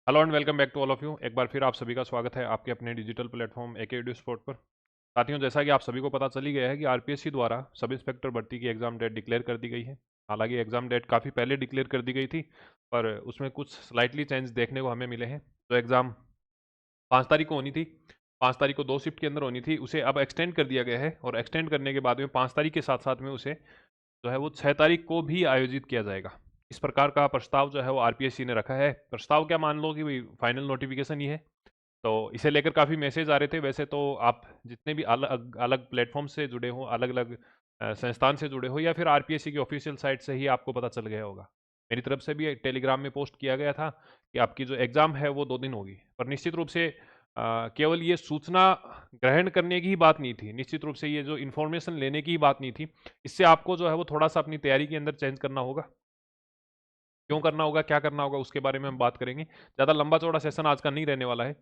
Hello and welcome back to all of you. एक बार फिर आप सभी का स्वागत है आपके अपने डिजिटल प्लेटफॉर्म एके एडू स्पोर्ट पर। साथियों, जैसा कि आप सभी को पता चल ही गया है कि आरपीएससी द्वारा सब इंस्पेक्टर भर्ती की एग्ज़ाम डेट डिक्लेयर कर दी गई है। हालांकि एग्ज़ाम डेट काफ़ी पहले डिक्लेयर कर दी गई थी, पर उसमें कुछ स्लाइटली चेंज देखने को हमें मिले हैं। तो एग्ज़ाम 5 तारीख को होनी थी, 5 तारीख को 2 शिफ्ट के अंदर होनी थी, उसे अब एक्सटेंड कर दिया गया है और एक्सटेंड करने के बाद में 5 तारीख के साथ साथ में उसे जो है वो 6 तारीख को भी आयोजित किया जाएगा। इस प्रकार का प्रस्ताव जो है वो आरपीएससी ने रखा है। प्रस्ताव क्या, मान लो कि भाई फाइनल नोटिफिकेशन ही है। तो इसे लेकर काफ़ी मैसेज आ रहे थे। वैसे तो आप जितने भी अलग अलग प्लेटफॉर्म से जुड़े हो, अलग अलग संस्थान से जुड़े हो, या फिर आरपीएससी की ऑफिशियल साइट से ही आपको पता चल गया होगा। मेरी तरफ से भी टेलीग्राम में पोस्ट किया गया था कि आपकी जो एग्ज़ाम है वो 2 दिन होगी। पर निश्चित रूप से केवल ये सूचना ग्रहण करने की ही बात नहीं थी, निश्चित रूप से ये जो इन्फॉर्मेशन लेने की ही बात नहीं थी। इससे आपको जो है वो थोड़ा सा अपनी तैयारी के अंदर चेंज करना होगा। क्यों करना होगा, क्या करना होगा, उसके बारे में हम बात करेंगे। ज़्यादा लंबा चौड़ा सेशन आज का नहीं रहने वाला है।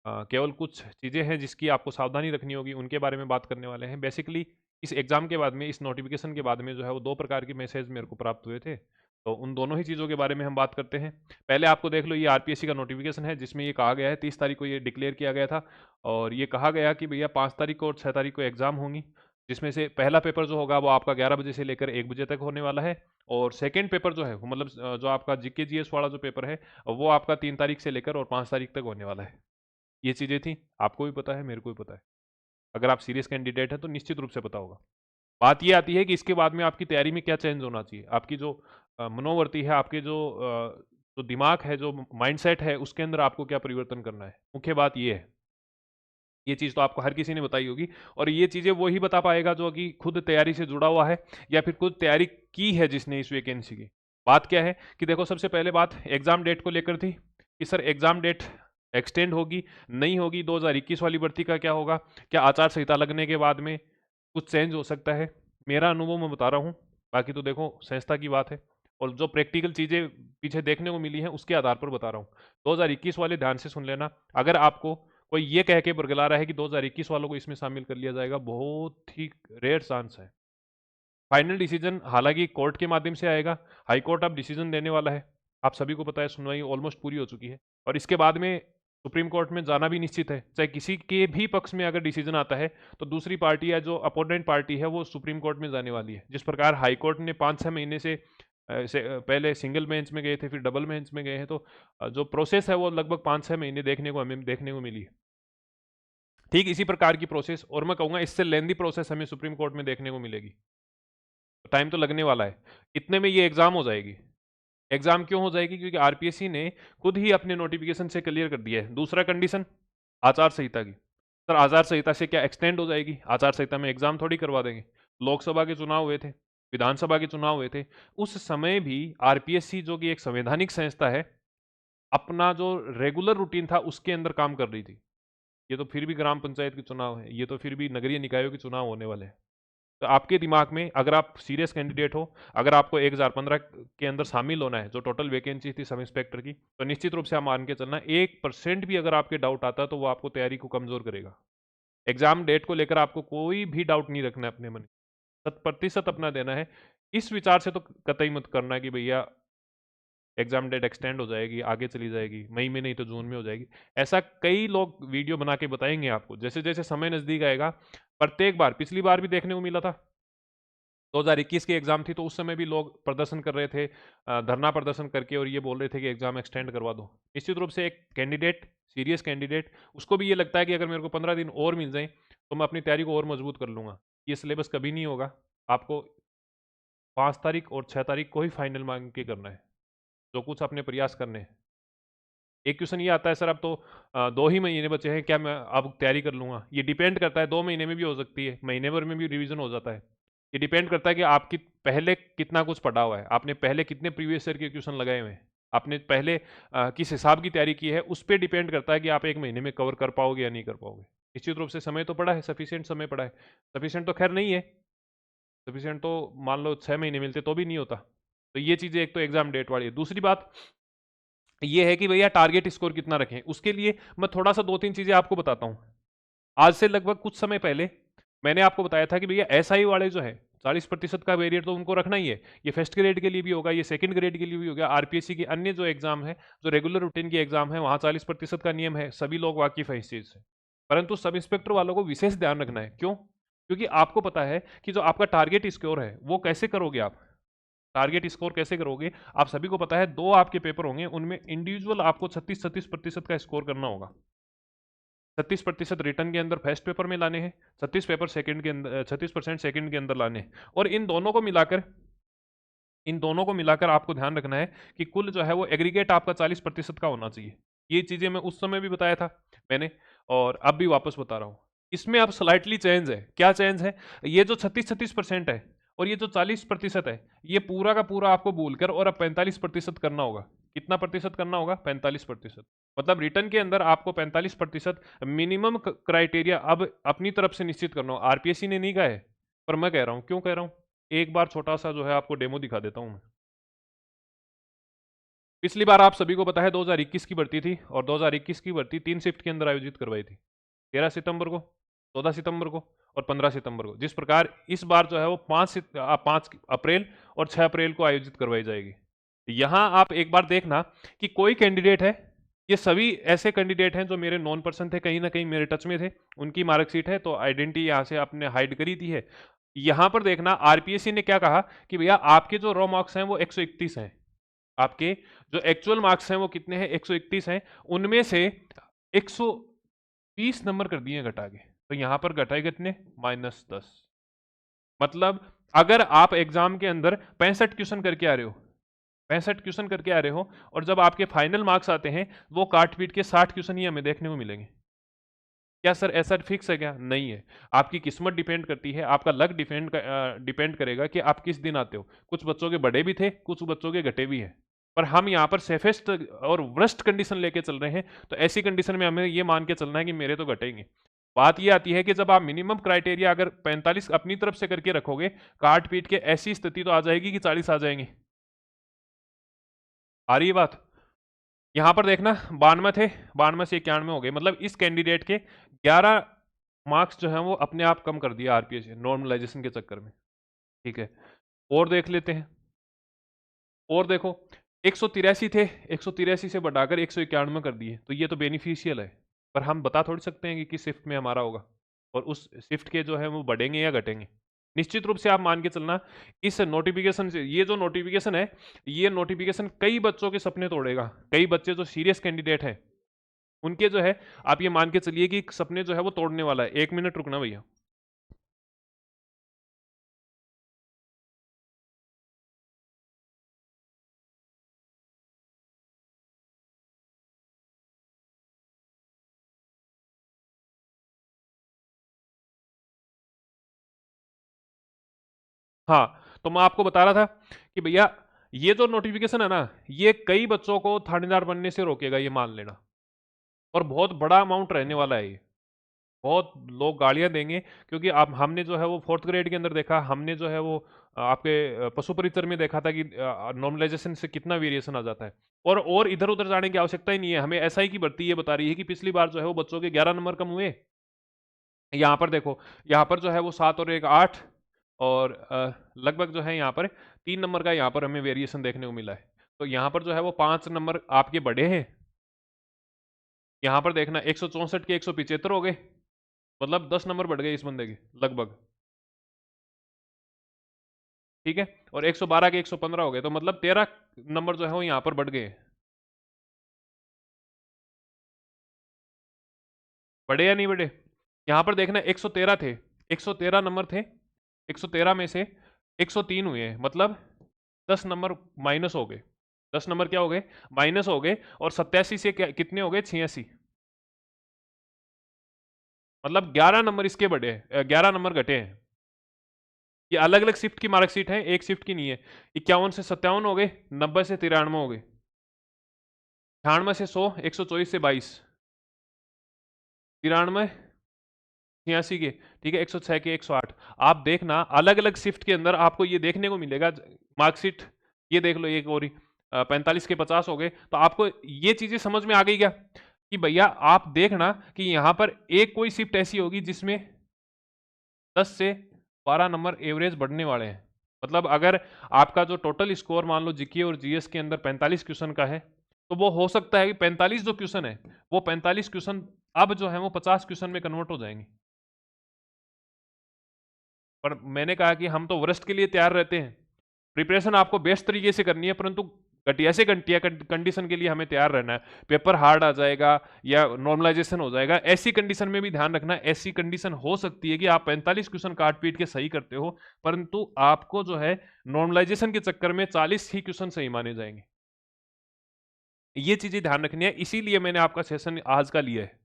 केवल कुछ चीज़ें हैं जिसकी आपको सावधानी रखनी होगी, उनके बारे में बात करने वाले हैं। बेसिकली इस एग्ज़ाम के बाद में, इस नोटिफिकेशन के बाद में जो है वो 2 प्रकार के मैसेज मेरे को प्राप्त हुए थे। तो उन दोनों ही चीज़ों के बारे में हम बात करते हैं। पहले आपको देख लो, ये आरपीएससी का नोटिफिकेशन है जिसमें ये कहा गया है 30 तारीख को ये डिक्लेयर किया गया था, और ये कहा गया कि भैया 5 तारीख को और 6 तारीख को एग्ज़ाम होंगी। जिसमें से पहला पेपर जो होगा वो आपका 11 बजे से लेकर 1 बजे तक होने वाला है, और सेकंड पेपर जो है वो मतलब जो आपका जीके जीएस वाला जो पेपर है वो आपका 3 तारीख से लेकर और 5 तारीख तक होने वाला है। ये चीज़ें थी, आपको भी पता है, मेरे को भी पता है। अगर आप सीरियस कैंडिडेट हैं तो निश्चित रूप से पता होगा। बात ये आती है कि इसके बाद में आपकी तैयारी में क्या चेंज होना चाहिए। आपकी जो मनोवृत्ति है, आपके जो दिमाग है, जो माइंडसेट है, उसके अंदर आपको क्या परिवर्तन करना है। मुख्य बात ये है। ये चीज़ तो आपको हर किसी ने बताई होगी, और ये चीज़ें वो ही बता पाएगा जो कि खुद तैयारी से जुड़ा हुआ है, या फिर खुद तैयारी की है जिसने इस वैकेंसी की। बात क्या है कि देखो, सबसे पहले बात एग्ज़ाम डेट को लेकर थी कि सर एग्ज़ाम डेट एक्सटेंड होगी, नहीं होगी। 2021 वाली भर्ती का क्या होगा, क्या आचार संहिता लगने के बाद में कुछ चेंज हो सकता है। मेरा अनुभव मैं बता रहा हूँ, बाकी तो देखो संस्था की बात है, और जो प्रैक्टिकल चीज़ें पीछे देखने को मिली हैं उसके आधार पर बता रहा हूँ। 2021 वाले ध्यान से सुन लेना। अगर आपको कोई ये कह के बरगला रहा है कि 2021 वालों को इसमें शामिल कर लिया जाएगा, बहुत ही रेयर चांस है। फाइनल डिसीजन हालांकि कोर्ट के माध्यम से आएगा। हाई कोर्ट अब डिसीजन देने वाला है। आप सभी को पता है, सुनवाई ऑलमोस्ट पूरी हो चुकी है, और इसके बाद में सुप्रीम कोर्ट में जाना भी निश्चित है। चाहे किसी के भी पक्ष में अगर डिसीजन आता है तो दूसरी पार्टी या जो अपोनेंट पार्टी है वो सुप्रीम कोर्ट में जाने वाली है। जिस प्रकार हाई कोर्ट ने 5-6 महीने से पहले सिंगल बेंच में गए थे, फिर डबल बेंच में गए हैं, तो जो प्रोसेस है वो लगभग 5-6 महीने हमें देखने को मिली है। ठीक इसी प्रकार की प्रोसेस, और मैं कहूँगा इससे लेंदी प्रोसेस हमें सुप्रीम कोर्ट में देखने को मिलेगी। टाइम तो लगने वाला है। इतने में ये एग्ज़ाम हो जाएगी। एग्ज़ाम क्यों हो जाएगी? क्योंकि आरपीएससी ने खुद ही अपने नोटिफिकेशन से क्लियर कर दिया है। दूसरा कंडीशन, आचार संहिता की। सर आचार संहिता से क्या एक्सटेंड हो जाएगी? आचार संहिता में एग्ज़ाम थोड़ी करवा देंगे। लोकसभा के चुनाव हुए थे, विधानसभा के चुनाव हुए थे, उस समय भी आरपीएससी जो कि एक संवैधानिक संस्था है, अपना जो रेगुलर रूटीन था उसके अंदर काम कर रही थी। ये तो फिर भी ग्राम पंचायत के चुनाव है, ये तो फिर भी नगरीय निकायों के चुनाव होने वाले हैं। तो आपके दिमाग में, अगर आप सीरियस कैंडिडेट हो, अगर आपको 1015 के अंदर शामिल होना है, जो टोटल वैकेंसी थी सब इंस्पेक्टर की, तो निश्चित रूप से आप मान के चलना 1% भी अगर आपके डाउट आता है तो वो आपको तैयारी को कमजोर करेगा। एग्जाम डेट को लेकर आपको कोई भी डाउट नहीं रखना है अपने मन में, 100% अपना देना है। इस विचार से तो कतई मत करना कि भैया एग्जाम डेट एक्सटेंड हो जाएगी, आगे चली जाएगी, मई में नहीं तो जून में हो जाएगी। ऐसा कई लोग वीडियो बना के बताएंगे आपको, जैसे जैसे समय नजदीक आएगा। प्रत्येक बार, पिछली बार भी देखने को मिला था, 2021 की एग्जाम थी तो उस समय भी लोग प्रदर्शन कर रहे थे, धरना प्रदर्शन करके, और ये बोल रहे थे कि एग्जाम एक्सटेंड करवा दो। निश्चित रूप से एक कैंडिडेट, सीरियस कैंडिडेट, उसको भी ये लगता है कि अगर मेरे को 15 दिन और मिल जाए तो मैं अपनी तैयारी को और मजबूत कर लूंगा। ये सिलेबस कभी नहीं होगा। आपको 5 तारीख और 6 तारीख को ही फाइनल मांग के करना है, जो कुछ अपने प्रयास करने हैं। एक क्वेश्चन ये आता है, सर अब तो 2 ही महीने बचे हैं, क्या मैं अब तैयारी कर लूंगा? ये डिपेंड करता है, 2 महीने में भी हो सकती है, महीने भर में भी रिवीजन हो जाता है। ये डिपेंड करता है कि आपकी पहले कितना कुछ पढ़ा हुआ है, आपने पहले कितने प्रीवियस ईयर के क्वेश्चन लगाए हुए हैं, आपने पहले किस हिसाब की तैयारी की है, उस पर डिपेंड करता है कि आप 1 महीने में कवर कर पाओगे या नहीं कर पाओगे। निश्चित रूप से समय तो पड़ा है, सफिशियंट समय पड़ा है। सफिशियंट तो खैर नहीं है, सफिशियंट तो मान लो 6 महीने मिलते तो भी नहीं होता। तो ये चीज़ें एक तो एग्जाम डेट वाली है। दूसरी बात ये है कि भैया टारगेट स्कोर कितना रखें। उसके लिए मैं थोड़ा सा 2-3 चीज़ें आपको बताता हूँ। आज से लगभग कुछ समय पहले मैंने आपको बताया था कि भैया एसआई वाले जो है, 40% का बैरियर तो उनको रखना ही है। ये फर्स्ट ग्रेड के लिए भी होगा, ये सेकंड ग्रेड के लिए भी होगा, आरपीएससी की अन्य जो एग्जाम है, जो रेगुलर रूटीन की एग्जाम है, वहाँ 40% का नियम है, सभी लोग वाकिफ है इस चीज़ से। परंतु सब इंस्पेक्टर वालों को विशेष ध्यान रखना है। क्यों? क्योंकि आपको पता है कि जो आपका टारगेट स्कोर है वो कैसे करोगे आप, टारगेट स्कोर कैसे करोगे? आप सभी को पता है 2 आपके पेपर होंगे, उनमें इंडिविजुअल आपको 36% का स्कोर करना होगा। 36% रिटर्न के अंदर फर्स्ट पेपर में लाने हैं, 36% सेकंड के अंदर लाने हैं। और इन दोनों को मिलाकर आपको ध्यान रखना है कि कुल जो है वो एग्रीगेट आपका 40% का होना चाहिए। ये चीज़ें मैं उस समय भी बताया था मैंने, और अब भी वापस बता रहा हूँ। इसमें अब स्लाइटली चेंज है। क्या चेंज है? ये जो 36% है और ये जो 40% है, ये पूरा का पूरा आपको भूलकर और अब 45% करना होगा। कितना प्रतिशत करना होगा? 45%। मतलब रिटर्न के अंदर आपको 45% मिनिमम क्राइटेरिया अब अपनी तरफ से निश्चित करना होगा। आरपीएससी ने नहीं कहा है, पर मैं कह रहा हूँ। क्यों कह रहा हूँ? एक बार छोटा सा जो है आपको डेमो दिखा देता हूँ मैं। पिछली बार आप सभी को पता है 2021 की भर्ती थी, और 2021 की भर्ती 3 शिफ्ट के अंदर आयोजित करवाई थी, 13 सितंबर को, 14 सितंबर को और 15 सितंबर को। जिस प्रकार इस बार जो है वो 5 अप्रैल और 6 अप्रैल को आयोजित करवाई जाएगी। यहाँ आप एक बार देखना कि कोई कैंडिडेट है, ये सभी ऐसे कैंडिडेट हैं जो मेरे नॉन पर्सन थे, कहीं ना कहीं मेरे टच में थे, उनकी मार्कशीट है, तो आइडेंटिटी यहाँ से आपने हाइड करी दी है। यहाँ पर देखना आरपीएससी ने क्या कहा कि भैया आपके जो रॉ मार्क्स हैं वो 131 हैं, आपके जो एक्चुअल मार्क्स हैं वो कितने हैं? 131 हैं, उनमें से 120 नंबर कर दिए घटा के। तो यहां पर घटाए कितने? -10। मतलब अगर आप एग्जाम के अंदर 65 क्वेश्चन करके आ रहे हो, 65 क्वेश्चन करके आ रहे हो, और जब आपके फाइनल मार्क्स आते हैं वो काट पीट के 60 क्वेश्चन ही हमें देखने को मिलेंगे। क्या सर ऐसा फिक्स है क्या? नहीं है। आपकी किस्मत डिपेंड करती है, आपका लक डिपेंड करेगा कि आप किस दिन आते हो। कुछ बच्चों के बड़े भी थे, कुछ बच्चों के घटे भी हैं, पर हम यहाँ पर सेफेस्ट और वर्स्ट कंडीशन लेके चल रहे हैं। तो ऐसी कंडीशन में हमें ये मान के चलना है कि मेरे तो घटेंगे। बात ये आती है कि जब आप मिनिमम क्राइटेरिया अगर 45 अपनी तरफ से करके रखोगे, काट पीट के ऐसी स्थिति तो आ जाएगी कि 40 आ जाएंगे। आ रही है बात? यहां पर देखना 92 थे, 92 से 91 हो गए। मतलब इस कैंडिडेट के 11 मार्क्स जो हैं वो अपने आप कम कर दिया आरपीएस नॉर्मलाइजेशन के चक्कर में। ठीक है, और देख लेते हैं। और देखो 183 थे, 183 से बढ़ाकर 191 कर दिए, तो ये तो बेनिफिशियल है। पर हम बता थोड़ी सकते हैं कि किस शिफ्ट में हमारा होगा, और उस शिफ्ट के जो है वो बढ़ेंगे या घटेंगे। निश्चित रूप से आप मान के चलना, इस नोटिफिकेशन से, ये जो नोटिफिकेशन है, ये नोटिफिकेशन कई बच्चों के सपने तोड़ेगा। कई बच्चे जो सीरियस कैंडिडेट हैं उनके जो है, आप ये मान के चलिए कि सपने जो है वो तोड़ने वाला है। 1 मिनट रुकना भैया। हाँ, तो मैं आपको बता रहा था कि भैया ये जो नोटिफिकेशन है ना, ये कई बच्चों को थानेदार बनने से रोकेगा, ये मान लेना। और बहुत बड़ा अमाउंट रहने वाला है ये। बहुत लोग गालियां देंगे, क्योंकि अब हमने जो है वो 4th ग्रेड के अंदर देखा, हमने जो है वो आपके पशु परिचर में देखा था कि नॉर्मलाइजेशन से कितना वेरिएशन आ जाता है। और इधर उधर जाने की आवश्यकता ही नहीं है। हमें एसआई की भर्ती ये बता रही है कि पिछली बार जो है वो बच्चों के 11 नंबर कम हुए। यहाँ पर देखो, यहाँ पर जो है वो 7 और 1 8, और लगभग जो है यहाँ पर 3 नंबर का यहाँ पर हमें वेरिएशन देखने को मिला है। तो यहाँ पर जो है वो 5 नंबर आपके बढ़े हैं। यहाँ पर देखना 164 के 175 हो गए, मतलब 10 नंबर बढ़ गए इस बंदे के लगभग। ठीक है, और 112 के 115 हो गए, तो मतलब 13 नंबर जो है वो यहाँ पर बढ़ गए। बढ़े या नहीं बढ़े? यहाँ पर देखना 113 थे, 113 नंबर थे, 113 में से 103 हुए हैं, मतलब 10 नंबर माइनस हो गए। 10 नंबर क्या हो गए? माइनस हो गए। और 87 से कितने हो गए? 86। मतलब 11 नंबर इसके बढ़े, 11 नंबर घटे हैं। ये अलग अलग शिफ्ट की मार्कशीट है, एक शिफ्ट की नहीं है। 51 से 57 हो गए, 90 से 93 हो गए, 98 से 100, 124 से 22, 93, 86 के, ठीक है, 106 के 108। आप देखना अलग अलग शिफ्ट के अंदर आपको ये देखने को मिलेगा मार्कशीट। ये देख लो, एक और 45 के 50 हो गए। तो आपको ये चीजें समझ में आ गई क्या कि भैया आप देखना कि यहाँ पर एक कोई शिफ्ट ऐसी होगी जिसमें 10 से 12 नंबर एवरेज बढ़ने वाले हैं। मतलब अगर आपका जो टोटल स्कोर मान लो जीके और जीएस के अंदर 45 क्वेश्चन का है, तो वो हो सकता है कि 45 जो क्वेश्चन है, वो 45 क्वेश्चन अब जो है वो 50 क्वेश्चन में कन्वर्ट हो जाएंगे। पर मैंने कहा कि हम तो वर्स्ट के लिए तैयार रहते हैं। प्रिपरेशन आपको बेस्ट तरीके से करनी है, परंतु घटिया से घटिया कंडीशन के लिए हमें तैयार रहना है। पेपर हार्ड आ जाएगा या नॉर्मलाइजेशन हो जाएगा, ऐसी कंडीशन में भी ध्यान रखना। ऐसी कंडीशन हो सकती है कि आप 45 क्वेश्चन काट पीट के सही करते हो, परंतु आपको जो है नॉर्मलाइजेशन के चक्कर में 40 ही क्वेश्चन सही माने जाएंगे। ये चीजें ध्यान रखनी है, इसीलिए मैंने आपका सेशन आज का लिया है।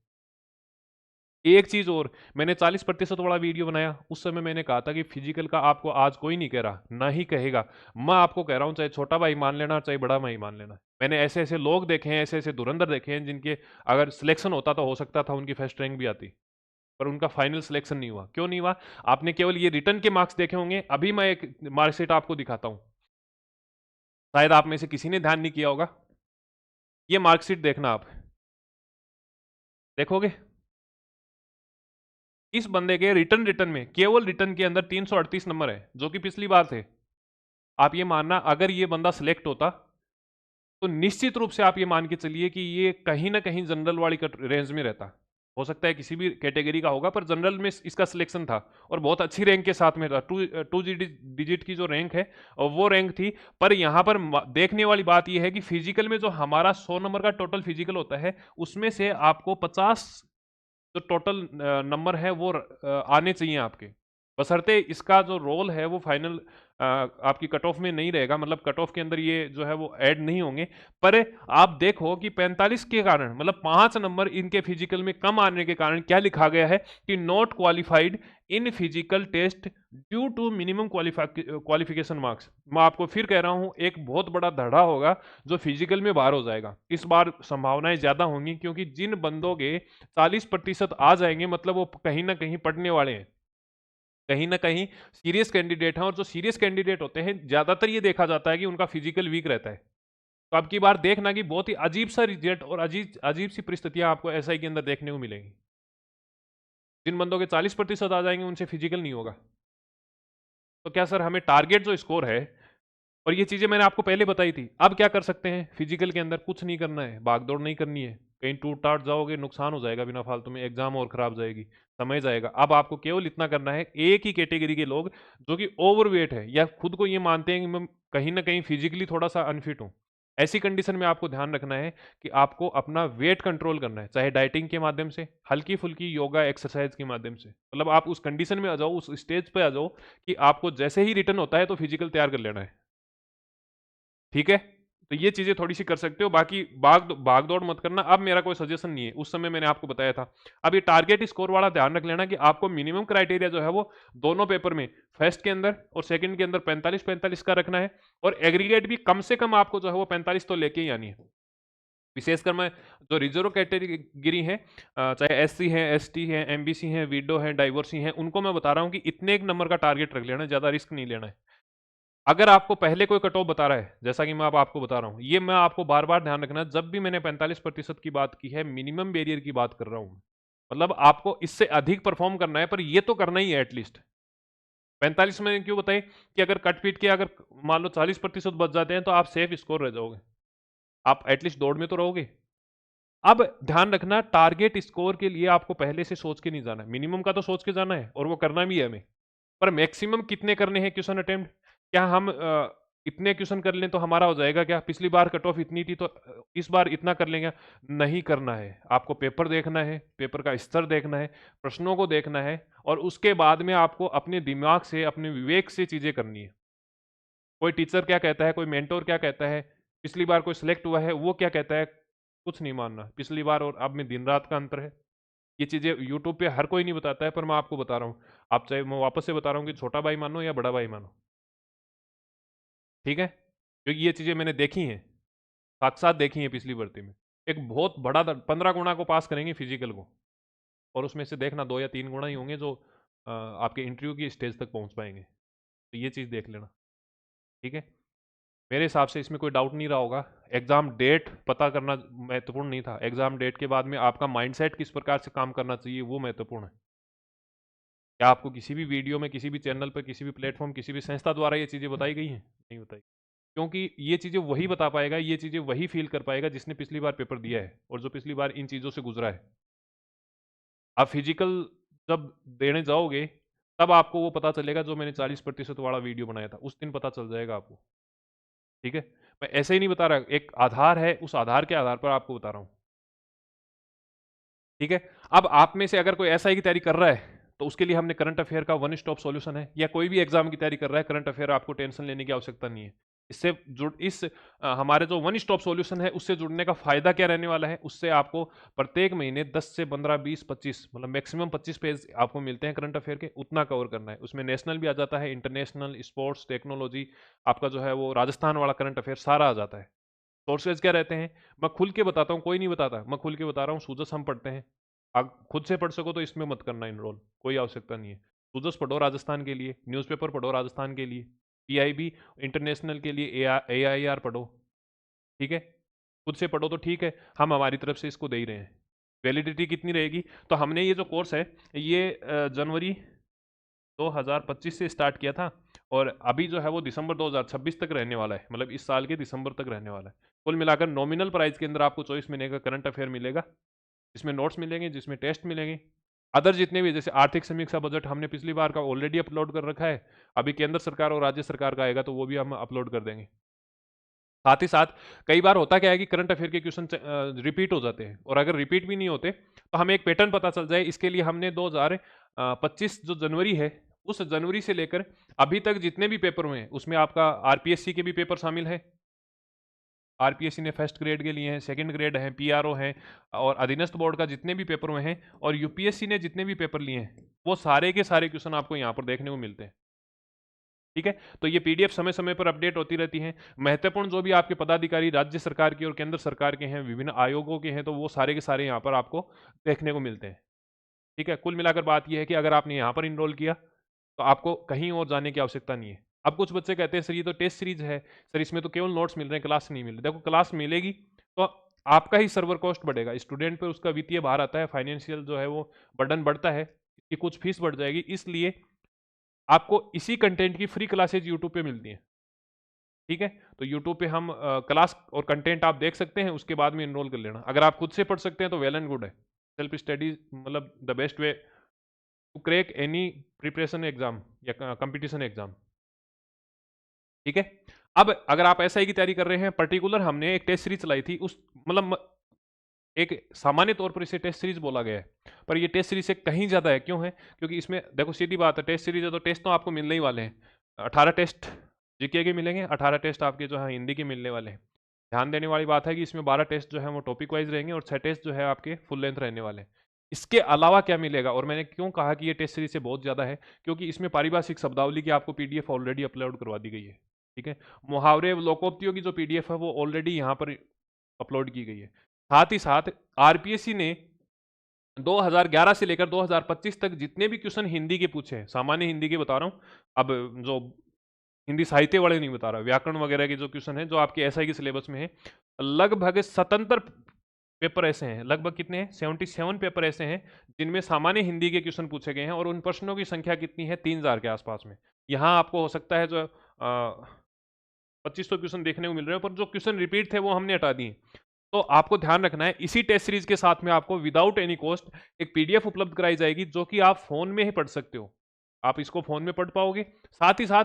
एक चीज और, मैंने 40% वाला वीडियो बनाया, उस समय मैंने कहा था कि फिजिकल का आपको आज कोई नहीं कह रहा, ना ही कहेगा। मैं आपको कह रहा हूं, चाहे छोटा भाई मान लेना चाहे बड़ा भाई मान लेना। मैंने ऐसे ऐसे लोग देखे हैं, ऐसे ऐसे धुरंधर देखे हैं, जिनके अगर सिलेक्शन होता तो हो सकता था उनकी फर्स्ट रैंक भी आती, पर उनका फाइनल सिलेक्शन नहीं हुआ। क्यों नहीं हुआ? आपने केवल ये रिटर्न के मार्क्स देखे होंगे। अभी मैं एक मार्कशीट आपको दिखाता हूं, शायद आप में से किसी ने ध्यान नहीं किया होगा। ये मार्कशीट देखना, आप देखोगे इस बंदे के रिटर्न रिटर्न में, केवल रिटर्न के अंदर 338 नंबर है, जो कि पिछली बार थे। आप ये मानना, अगर ये बंदा सिलेक्ट होता तो निश्चित रूप से आप ये मान के चलिए कि ये कहीं ना कहीं जनरल वाली रेंज में रहता। हो सकता है किसी भी कैटेगरी का होगा, पर जनरल में इसका सिलेक्शन था और बहुत अच्छी रैंक के साथ में था। टू डिजिट की जो रैंक है और वो रैंक थी। पर यहाँ पर देखने वाली बात यह है कि फिजिकल में जो हमारा 100 नंबर का टोटल फिजिकल होता है, उसमें से आपको 50 जो टोटल नंबर है वो आने चाहिए आपके, बशर्ते इसका जो रोल है वो फाइनल आपकी कट ऑफ में नहीं रहेगा, मतलब कट ऑफ के अंदर ये जो है वो ऐड नहीं होंगे। पर आप देखो कि 45 के कारण, मतलब 5 नंबर इनके फिजिकल में कम आने के कारण क्या लिखा गया है कि not qualified in physical test due to minimum qualification marks. मैं आपको फिर कह रहा हूं, एक बहुत बड़ा धड़ा होगा जो फिजिकल में बाहर हो जाएगा। इस बार संभावनाएं ज्यादा होंगी, क्योंकि जिन बंदों के 40% आ जाएंगे, मतलब वो कहीं ना कहीं पढ़ने वाले हैं, कहीं ना कहीं सीरियस कैंडिडेट हैं। और जो सीरियस कैंडिडेट होते हैं, ज्यादातर ये देखा जाता है कि उनका फिजिकल वीक रहता है। तो अब की बार देखना कि बहुत ही अजीब सा रिजल्ट और अजीब अजीब सी परिस्थितियां आपको एसआई के अंदर देखने को मिलेंगी। जिन बंदों के 40% आ जाएंगे, उनसे फिजिकल नहीं होगा। तो क्या सर, हमें टारगेट जो स्कोर है, और ये चीजें मैंने आपको पहले बताई थी। अब क्या कर सकते हैं? फिजिकल के अंदर कुछ नहीं करना है, भागदौड़ नहीं करनी है। कहीं टूट टाट जाओगे, नुकसान हो जाएगा बिना फालतू में, एग्जाम और खराब जाएगी, समय जाएगा। अब आपको केवल इतना करना है, एक ही कैटेगरी के लोग जो कि ओवरवेट है या खुद को ये मानते हैं कि मैं कहीं ना कहीं फिजिकली थोड़ा सा अनफिट हूं, ऐसी कंडीशन में आपको ध्यान रखना है कि आपको अपना वेट कंट्रोल करना है, चाहे डाइटिंग के माध्यम से, हल्की फुल्की योगा एक्सरसाइज के माध्यम से। मतलब आप उस कंडीशन में आ जाओ, उस स्टेज पे आ जाओ कि आपको जैसे ही रिटर्न होता है तो फिजिकल तैयार कर लेना है। ठीक है? तो ये चीजें थोड़ी सी कर सकते हो, बाकी भाग दौड़ मत करना। अब मेरा कोई सजेशन नहीं है, उस समय मैंने आपको बताया था। अब ये टारगेट स्कोर वाला ध्यान रख लेना कि आपको मिनिमम क्राइटेरिया जो है वो दोनों पेपर में, फर्स्ट के अंदर और सेकंड के अंदर 45-45 का रखना है। और एग्रीगेट भी कम से कम आपको जो है वो 45 तो लेके ही आनी है। विशेषकर मैं जो रिजर्व कैटेगरी है, चाहे एससी है, एसटी है, एमबीसी है, विडो है, डाइवर्सी है, उनको मैं बता रहा हूँ कि इतने एक नंबर का टारगेट रख लेना, ज्यादा रिस्क नहीं लेना है। अगर आपको पहले कोई कट ऑफ बता रहा है, जैसा कि मैं अब आपको बता रहा हूं, ये मैं आपको बार बार ध्यान रखना, जब भी मैंने 45% की बात की है, मिनिमम बैरियर की बात कर रहा हूं। मतलब आपको इससे अधिक परफॉर्म करना है, पर ये तो करना ही है एटलीस्ट। 45 में क्यों बताएं कि अगर कट पीट के अगर मान लो 40% बच जाते हैं तो आप सेफ स्कोर रह जाओगे, आप एटलीस्ट दौड़ में तो रहोगे। अब ध्यान रखना, टारगेट स्कोर के लिए आपको पहले से सोच के नहीं जाना है, मिनिमम का तो सोच के जाना है और वो करना भी है हमें। पर मैक्सिमम कितने करने हैं क्वेश्चन अटेम्प्ट? क्या हम इतने क्वेश्चन कर लें तो हमारा हो जाएगा क्या? पिछली बार कट ऑफ इतनी थी तो इस बार इतना कर लेंगे? नहीं करना है। आपको पेपर देखना है, पेपर का स्तर देखना है, प्रश्नों को देखना है, और उसके बाद में आपको अपने दिमाग से, अपने विवेक से चीजें करनी है। कोई टीचर क्या कहता है, कोई मेंटोर क्या कहता है, पिछली बार कोई सिलेक्ट हुआ है वो क्या कहता है, कुछ नहीं मानना। पिछली बार और अब में दिन रात का अंतर है। ये चीजें यूट्यूब पे हर कोई नहीं बताता है, पर मैं आपको बता रहा हूँ। आप चाहे, मैं वापस से बता रहा हूँ कि छोटा भाई मानो या बड़ा भाई मानो, ठीक है? क्योंकि ये चीजें मैंने देखी हैं, साक्षात देखी हैं पिछली भर्ती में। एक बहुत बड़ा 15 गुणा को पास करेंगे फिजिकल को, और उसमें से देखना 2 या 3 गुणा ही होंगे जो आपके इंटरव्यू की स्टेज तक पहुंच पाएंगे। तो ये चीज़ देख लेना, ठीक है? मेरे हिसाब से इसमें कोई डाउट नहीं रहा होगा। एग्जाम डेट पता करना महत्वपूर्ण नहीं था, एग्जाम डेट के बाद में आपका माइंडसेट किस प्रकार से काम करना चाहिए वो महत्वपूर्ण है। क्या आपको किसी भी वीडियो में, किसी भी चैनल पर, किसी भी प्लेटफॉर्म, किसी भी संस्था द्वारा ये चीज़ें बताई गई हैं? नहीं बताई। क्योंकि ये चीज़ें वही बता पाएगा, ये चीज़ें वही फील कर पाएगा जिसने पिछली बार पेपर दिया है और जो पिछली बार इन चीज़ों से गुजरा है। आप फिजिकल जब देने जाओगे तब आपको वो पता चलेगा जो मैंने 40% वाला वीडियो बनाया था, उस दिन पता चल जाएगा आपको। ठीक है? मैं ऐसे ही नहीं बता रहा, एक आधार है, उस आधार के आधार पर आपको बता रहा हूँ। ठीक है? अब आप में से अगर कोई एसआई की तैयारी कर रहा है, तो उसके लिए हमने करंट अफेयर का वन स्टॉप सॉल्यूशन है, या कोई भी एग्जाम की तैयारी कर रहा है, करंट अफेयर आपको टेंशन लेने की आवश्यकता नहीं है। इससे जुड़ इस हमारे जो वन स्टॉप सॉल्यूशन है, उससे जुड़ने का फायदा क्या रहने वाला है? उससे आपको प्रत्येक महीने 10 से 15, 20, 25 मतलब मैक्सिमम 25 पेज आपको मिलते हैं करंट अफेयर के, उतना कवर करना है। उसमें नेशनल भी आ जाता है, इंटरनेशनल, स्पोर्ट्स, टेक्नोलॉजी, आपका जो है वो राजस्थान वाला करंट अफेयर सारा आ जाता है। सोर्सेज क्या रहते हैं? मैं खुल के बताता हूँ, कोई नहीं बताता, मैं खुल के बता रहा हूँ। सूजस हम पढ़ते हैं, आप खुद से पढ़ सको तो इसमें मत करना इनरोल, कोई आवश्यकता नहीं है। सूजस पढ़ो राजस्थान के लिए, न्यूज़पेपर पढ़ो राजस्थान के लिए, पीआईबी इंटरनेशनल के लिए, एआईआर पढ़ो। ठीक है? खुद से पढ़ो तो ठीक है, हम हमारी तरफ से इसको दे ही रहे हैं। वैलिडिटी कितनी रहेगी? तो हमने ये जो कोर्स है, ये जनवरी 2025 से स्टार्ट किया था, और अभी जो है वो दिसंबर 2026 तक रहने वाला है, मतलब इस साल के दिसंबर तक रहने वाला है। कुल मिलाकर नॉमिनल प्राइस के अंदर आपको 24 महीने का करंट अफेयर मिलेगा, जिसमें नोट्स मिलेंगे, जिसमें टेस्ट मिलेंगे। अदर जितने भी, जैसे आर्थिक समीक्षा बजट हमने पिछली बार का ऑलरेडी अपलोड कर रखा है, अभी केंद्र सरकार और राज्य सरकार का आएगा तो वो भी हम अपलोड कर देंगे। साथ ही साथ कई बार होता क्या है कि करंट अफेयर के क्वेश्चन रिपीट हो जाते हैं, और अगर रिपीट भी नहीं होते तो हमें एक पैटर्न पता चल जाए, इसके लिए हमने 2025 जो जनवरी है, उस जनवरी से लेकर अभी तक जितने भी पेपर हुए हैं, उसमें आपका आरपीएससी के भी पेपर शामिल है। आरपीएससी ने फर्स्ट ग्रेड के लिए हैं, सेकंड ग्रेड हैं, पीआरओ हैं, और अधीनस्थ बोर्ड का जितने भी पेपर हुए हैं, और यूपीएससी ने जितने भी पेपर लिए हैं, वो सारे के सारे क्वेश्चन आपको यहाँ पर देखने को मिलते हैं। ठीक है? तो ये पीडीएफ समय समय पर अपडेट होती रहती हैं। महत्वपूर्ण जो भी आपके पदाधिकारी राज्य सरकार की और केंद्र सरकार के हैं, विभिन्न आयोगों के हैं, तो वो सारे के सारे यहाँ पर आपको देखने को मिलते हैं। ठीक है? कुल मिलाकर बात ये है कि अगर आपने यहाँ पर इनरोल किया तो आपको कहीं और जाने की आवश्यकता नहीं है। अब कुछ बच्चे कहते हैं सर ये तो टेस्ट सीरीज है, सर इसमें तो केवल नोट्स मिल रहे हैं, क्लास नहीं मिल रही। देखो, क्लास मिलेगी तो आपका ही सर्वर कॉस्ट बढ़ेगा, स्टूडेंट पे उसका वित्तीय भार आता है, फाइनेंशियल जो है वो बर्डन बढ़ता है, इसकी कुछ फीस बढ़ जाएगी, इसलिए आपको इसी कंटेंट की फ्री क्लासेज यूट्यूब पे मिलती हैं। ठीक है? तो यूट्यूब पे हम क्लास और कंटेंट आप देख सकते हैं, उसके बाद में इनरोल कर लेना। अगर आप खुद से पढ़ सकते हैं तो वेल एंड गुड है। सेल्फ स्टडी मतलब the best way to crack any preparation exam या कंपटीशन एग्जाम। ठीक है? अब अगर आप एसआई की तैयारी कर रहे हैं, पर्टिकुलर हमने एक टेस्ट सीरीज चलाई थी, उस मतलब एक सामान्य तौर पर इसे टेस्ट सीरीज बोला गया है, पर ये टेस्ट सीरीज से कहीं ज़्यादा है। क्यों है? क्योंकि इसमें देखो, सीधी बात है, टेस्ट सीरीज है तो टेस्ट तो आपको मिलने ही वाले हैं। 18 टेस्ट जीके के मिलेंगे, 18 टेस्ट आपके जो है हिंदी के मिलने वाले हैं। ध्यान देने वाली बात है कि इसमें 12 टेस्ट जो है वो टॉपिक वाइज रहेंगे, और 6 टेस्ट जो है आपके फुल लेंथ रहने वाले हैं। इसके अलावा क्या मिलेगा? और मैंने क्यों कहा कि ये टेस्ट सीरीज से बहुत ज़्यादा है, क्योंकि इसमें पारिभाषिक शब्दावली की आपको पीडीएफ ऑलरेडी अपलोड करवा दी गई है। ठीक है? मुहावरे, लोकोक्तियों की जो पीडीएफ है वो ऑलरेडी यहाँ पर अपलोड की गई है। साथ ही साथ आरपीएससी ने 2011 से लेकर 2025 तक जितने भी क्वेश्चन हिंदी के पूछे हैं, सामान्य हिंदी के बता रहा हूँ, अब जो हिंदी साहित्य वाले नहीं बता रहा, व्याकरण वगैरह के जो क्वेश्चन हैं जो आपके एसआई के सिलेबस में है, लगभग 77 पेपर ऐसे हैं, लगभग कितने हैं, 77 पेपर ऐसे हैं जिनमें सामान्य हिंदी के क्वेश्चन पूछे गए हैं, और उन प्रश्नों की संख्या कितनी है, 3000 के आसपास में। यहाँ आपको हो सकता है जो 2500 क्वेश्चन देखने को मिल रहे हैं, पर जो क्वेश्चन रिपीट थे वो हमने हटा दिए। तो आपको ध्यान रखना है, इसी टेस्ट सीरीज के साथ में आपको विदाउट एनी कॉस्ट एक पीडीएफ उपलब्ध कराई जाएगी, जो कि आप फोन में ही पढ़ सकते हो। आप इसको फोन में पढ़ पाओगे। साथ ही साथ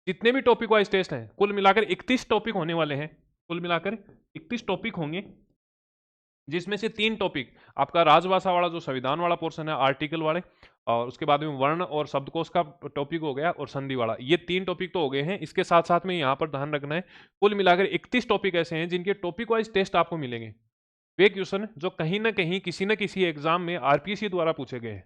जितने भी टॉपिक वाइज टेस्ट हैं, कुल मिलाकर 31 टॉपिक होने वाले हैं, कुल मिलाकर 31 टॉपिक होंगे, जिसमें से 3 टॉपिक आपका राजभाषा वाला जो संविधान वाला पोर्शन है, आर्टिकल वाले, और उसके बाद में वर्ण और शब्दकोश का टॉपिक हो गया, और संधि वाला। ये 3 टॉपिक तो हो गए हैं। इसके साथ साथ में यहाँ पर ध्यान रखना है, कुल मिलाकर 31 टॉपिक ऐसे हैं जिनके टॉपिक वाइज टेस्ट आपको मिलेंगे। वे क्वेश्चन जो कहीं ना कहीं किसी न किसी एग्जाम में आरपीएससी द्वारा पूछे गए हैं,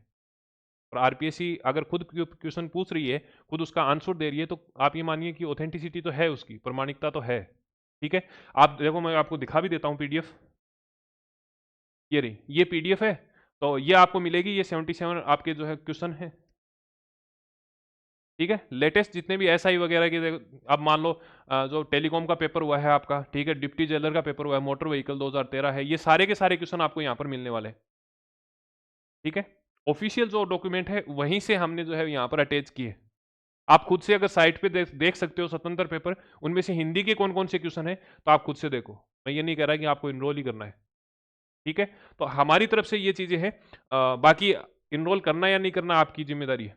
और आरपीएससी अगर खुद क्वेश्चन पूछ रही है, खुद उसका आंसर दे रही है, तो आप ये मानिए कि ऑथेंटिसिटी तो है, उसकी प्रमाणिकता तो है। ठीक है? आप देखो, मैं आपको दिखा भी देता हूँ पीडीएफ। ये रही, ये पीडीएफ है, तो ये आपको मिलेगी, ये 77 आपके जो है क्वेश्चन है। ठीक है? लेटेस्ट जितने भी एसआई वगैरह के, अब मान लो जो टेलीकॉम का पेपर हुआ है आपका, ठीक है, डिप्टी जेलर का पेपर हुआ है, मोटर व्हीकल 2013 है, ये सारे के सारे क्वेश्चन आपको यहाँ पर मिलने वाले हैं। ठीक है? ऑफिशियल जो डॉक्यूमेंट है वहीं से हमने जो है यहाँ पर अटैच किए। आप खुद से अगर साइट पे देख सकते हो स्वतंत्र पेपर, उनमें से हिंदी के कौन कौन से क्वेश्चन है तो आप खुद से देखो। मैं ये नहीं कह रहा कि आपको इनरोल ही करना है, ठीक है। तो हमारी तरफ से ये चीजें हैं, बाकी इनरोल करना या नहीं करना आपकी जिम्मेदारी है।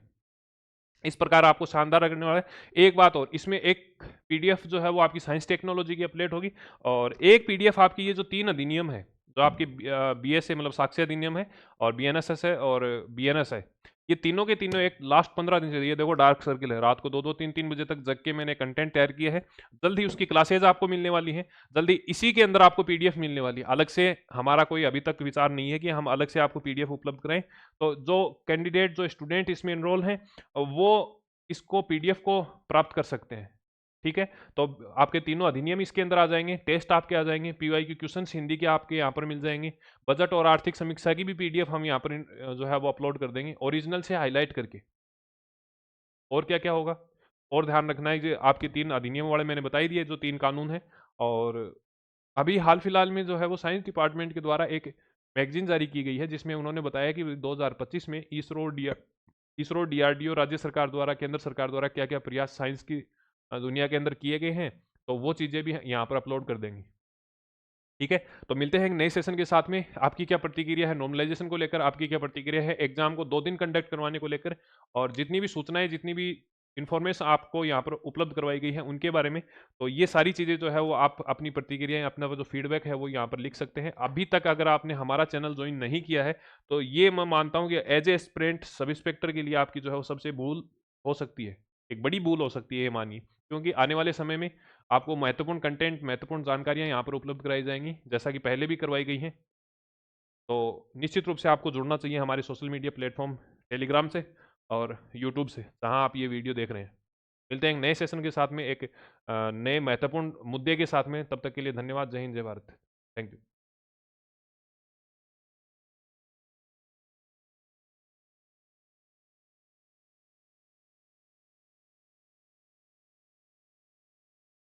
इस प्रकार आपको शानदार लगने वाला है। एक बात और, इसमें एक पीडीएफ जो है वो आपकी साइंस टेक्नोलॉजी की अपडेट होगी, और एक पीडीएफ आपकी ये जो 3 अधिनियम है, जो आपकी बीएस है मतलब साक्ष्य अधिनियम है, और बीएनएसएस है, और बीएनएस है, ये तीनों के तीनों एक लास्ट 15 दिन से, ये देखो डार्क सर्किल है, रात को 2-2 3-3 बजे तक जग के मैंने कंटेंट तैयार किया है। जल्द ही उसकी क्लासेज आपको मिलने वाली हैं, जल्दी इसी के अंदर आपको पीडीएफ मिलने वाली है। अलग से हमारा कोई अभी तक विचार नहीं है कि हम अलग से आपको पीडीएफ उपलब्ध कराएं। तो जो कैंडिडेट, जो स्टूडेंट इसमें इनरोल हैं, वो इसको पीडीएफ को प्राप्त कर सकते हैं, ठीक है। तो आपके तीनों अधिनियम इसके अंदर आ जाएंगे, टेस्ट आपके आ जाएंगे, पीवाई के क्वेश्चंस हिंदी के आपके यहाँ पर मिल जाएंगे, बजट और आर्थिक समीक्षा की भी पीडीएफ हम यहाँ पर जो है वो अपलोड कर देंगे ओरिजिनल से हाईलाइट करके। और क्या क्या होगा, और ध्यान रखना है कि आपके 3 अधिनियम वाले मैंने बता ही दिए, जो 3 कानून है। और अभी हाल फिलहाल में जो है वो साइंस डिपार्टमेंट के द्वारा एक मैगजीन जारी की गई है, जिसमें उन्होंने बताया कि 2025 में इसरो डीआरडीओ राज्य सरकार द्वारा, केंद्र सरकार द्वारा क्या क्या प्रयास साइंस की दुनिया के अंदर किए गए हैं, तो वो चीज़ें भी यहाँ पर अपलोड कर देंगे, ठीक है। तो मिलते हैं एक नए सेशन के साथ में। आपकी क्या प्रतिक्रिया है नॉर्मलाइजेशन को लेकर, आपकी क्या प्रतिक्रिया है एग्जाम को 2 दिन कंडक्ट करवाने को लेकर, और जितनी भी सूचनाएं, जितनी भी इन्फॉर्मेशन आपको यहाँ पर उपलब्ध करवाई गई है उनके बारे में, तो ये सारी चीज़ें जो है वो आप अपनी प्रतिक्रियाएं, अपना वो जो फीडबैक है वो यहाँ पर लिख सकते हैं। अभी तक अगर आपने हमारा चैनल ज्वाइन नहीं किया है, तो ये मैं मानता हूँ कि as a aspirant sub inspector के लिए आपकी जो है वो सबसे भूल हो सकती है, एक बड़ी भूल हो सकती है ये मानिए, क्योंकि आने वाले समय में आपको महत्वपूर्ण कंटेंट, महत्वपूर्ण जानकारियां यहाँ पर उपलब्ध कराई जाएंगी, जैसा कि पहले भी करवाई गई हैं। तो निश्चित रूप से आपको जुड़ना चाहिए हमारे सोशल मीडिया प्लेटफॉर्म टेलीग्राम से और यूट्यूब से, जहां आप ये वीडियो देख रहे हैं। मिलते हैं एक नए सेशन के साथ में, एक नए महत्वपूर्ण मुद्दे के साथ में। तब तक के लिए धन्यवाद। जय हिंद, जय भारत। Thank you.